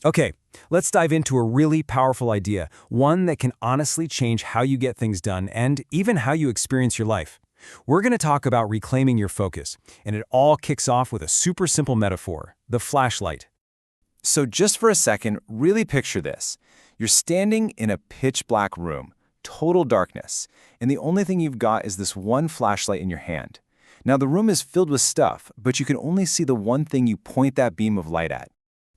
Okay, let's dive into a really powerful idea, one that can honestly change how you get things done and even how you experience your life. We're going to talk about reclaiming your focus, and it all kicks off with a super simple metaphor, the flashlight. So just for a second, really picture this. You're standing in a pitch black room, total darkness, and the only thing you've got is this one flashlight in your hand. Now the room is filled with stuff, but you can only see the one thing you point that beam of light at.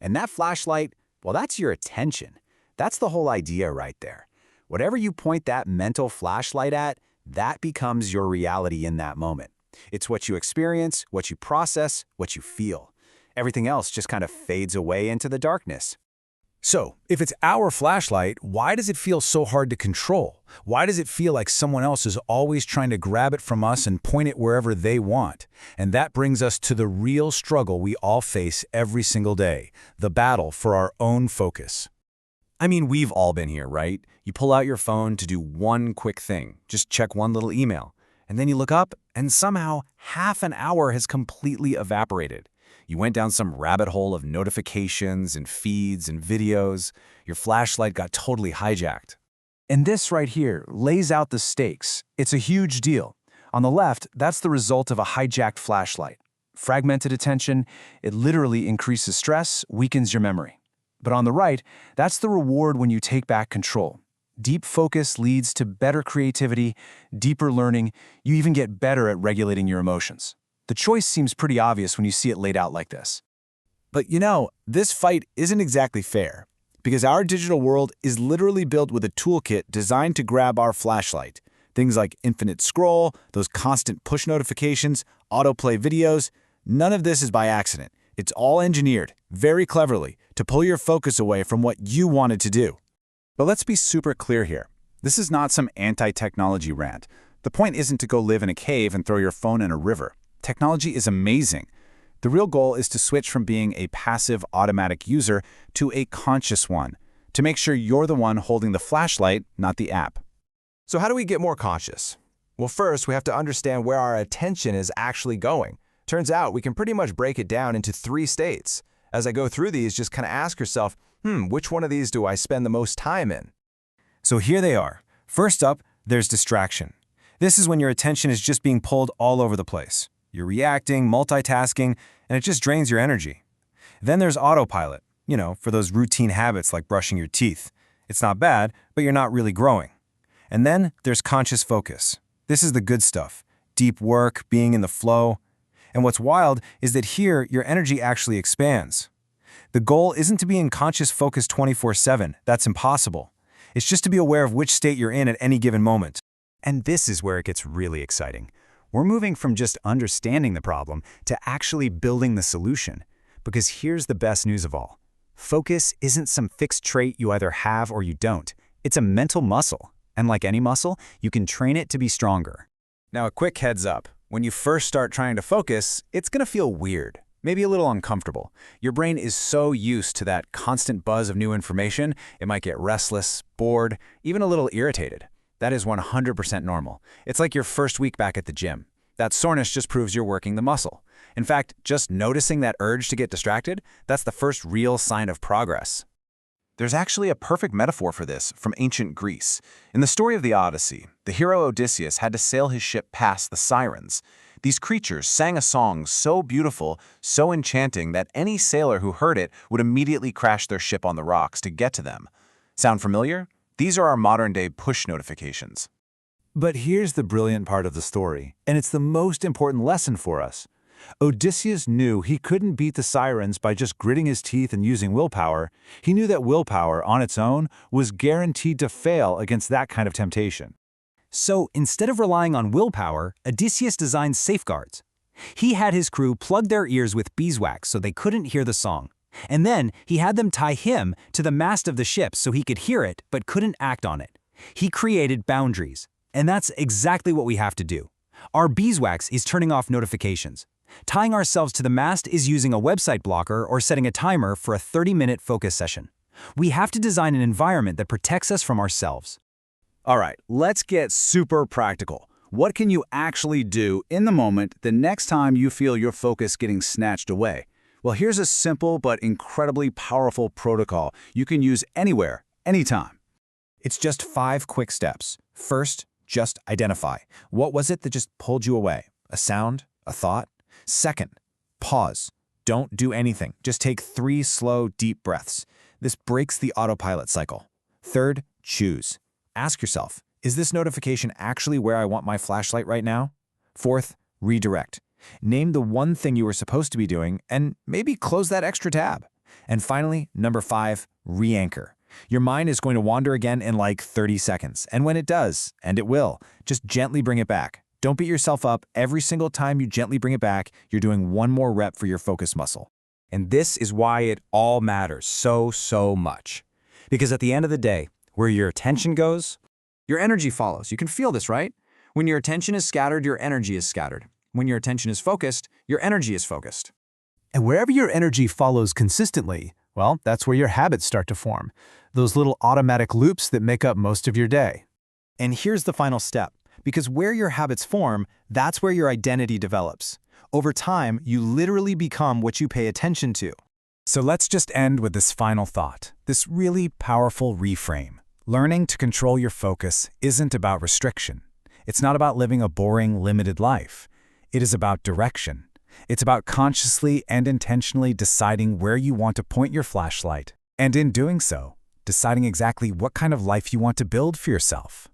And that flashlight, well, that's your attention. That's the whole idea right there. Whatever you point that mental flashlight at, that becomes your reality in that moment. It's what you experience, what you process, what you feel. Everything else just kind of fades away into the darkness. So, if it's our flashlight, why does it feel so hard to control? Why does it feel like someone else is always trying to grab it from us and point it wherever they want? And that brings us to the real struggle we all face every single day, the battle for our own focus. I mean, we've all been here, right? You pull out your phone to do one quick thing, just check one little email, and then you look up and somehow half an hour has completely evaporated. You went down some rabbit hole of notifications and feeds and videos. Your flashlight got totally hijacked. And this right here lays out the stakes. It's a huge deal. On the left, that's the result of a hijacked flashlight. Fragmented attention, it literally increases stress, weakens your memory. But on the right, that's the reward when you take back control. Deep focus leads to better creativity, deeper learning. You even get better at regulating your emotions. The choice seems pretty obvious when you see it laid out like this. But you know, this fight isn't exactly fair, because our digital world is literally built with a toolkit designed to grab our flashlight. Things like infinite scroll, those constant push notifications, autoplay videos, none of this is by accident. It's all engineered, very cleverly, to pull your focus away from what you wanted to do. But let's be super clear here. This is not some anti-technology rant. The point isn't to go live in a cave and throw your phone in a river. Technology is amazing. The real goal is to switch from being a passive automatic user to a conscious one, to make sure you're the one holding the flashlight, not the app. So how do we get more conscious? Well, first, we have to understand where our attention is actually going. Turns out we can pretty much break it down into 3 states. As I go through these, just kind of ask yourself, which one of these do I spend the most time in? So here they are. First up, there's distraction. This is when your attention is just being pulled all over the place. You're reacting, multitasking, and it just drains your energy. Then there's autopilot, for those routine habits like brushing your teeth. It's not bad, but you're not really growing. And then there's conscious focus. This is the good stuff. Deep work, being in the flow. And what's wild is that here, your energy actually expands. The goal isn't to be in conscious focus 24/7. That's impossible. It's just to be aware of which state you're in at any given moment. And this is where it gets really exciting. We're moving from just understanding the problem to actually building the solution. Because here's the best news of all. Focus isn't some fixed trait you either have or you don't. It's a mental muscle. And like any muscle, you can train it to be stronger. Now, a quick heads up. When you first start trying to focus, it's going to feel weird, maybe a little uncomfortable. Your brain is so used to that constant buzz of new information, it might get restless, bored, even a little irritated. That is 100% normal. It's like your first week back at the gym. That soreness just proves you're working the muscle. In fact, just noticing that urge to get distracted, that's the first real sign of progress. There's actually a perfect metaphor for this from ancient Greece. In the story of the Odyssey, the hero Odysseus had to sail his ship past the sirens. These creatures sang a song so beautiful, so enchanting that any sailor who heard it would immediately crash their ship on the rocks to get to them. Sound familiar? These are our modern-day push notifications. But here's the brilliant part of the story, and it's the most important lesson for us. Odysseus knew he couldn't beat the sirens by just gritting his teeth and using willpower. He knew that willpower, on its own, was guaranteed to fail against that kind of temptation. So instead of relying on willpower, Odysseus designed safeguards. He had his crew plug their ears with beeswax so they couldn't hear the song. And then he had them tie him to the mast of the ship so he could hear it but couldn't act on it. He created boundaries. And that's exactly what we have to do. Our beeswax is turning off notifications. Tying ourselves to the mast is using a website blocker or setting a timer for a 30-minute focus session. We have to design an environment that protects us from ourselves. All right, let's get super practical. What can you actually do in the moment the next time you feel your focus getting snatched away? Well, here's a simple but incredibly powerful protocol you can use anywhere, anytime. It's just 5 quick steps. First, just identify. What was it that just pulled you away? A sound? A thought? Second, pause. Don't do anything. Just take 3 slow, deep breaths. This breaks the autopilot cycle. Third, choose. Ask yourself, is this notification actually where I want my flashlight right now? Fourth, redirect. Name the one thing you were supposed to be doing and maybe close that extra tab. And finally, number 5, re-anchor. Your mind is going to wander again in like 30 seconds. And when it does, and it will, just gently bring it back. Don't beat yourself up. Every single time you gently bring it back, you're doing one more rep for your focus muscle. And this is why it all matters so much. Because at the end of the day, where your attention goes, Your energy follows. You can feel this, right? When your attention is scattered, your energy is scattered. When your attention is focused, your energy is focused. And wherever your energy follows consistently, well, that's where your habits start to form. Those little automatic loops that make up most of your day. And here's the final step. Because where your habits form, that's where your identity develops. Over time, you literally become what you pay attention to. So let's just end with this final thought, this really powerful reframe. Learning to control your focus isn't about restriction. It's not about living a boring, limited life. It is about direction. It's about consciously and intentionally deciding where you want to point your flashlight, and in doing so, deciding exactly what kind of life you want to build for yourself.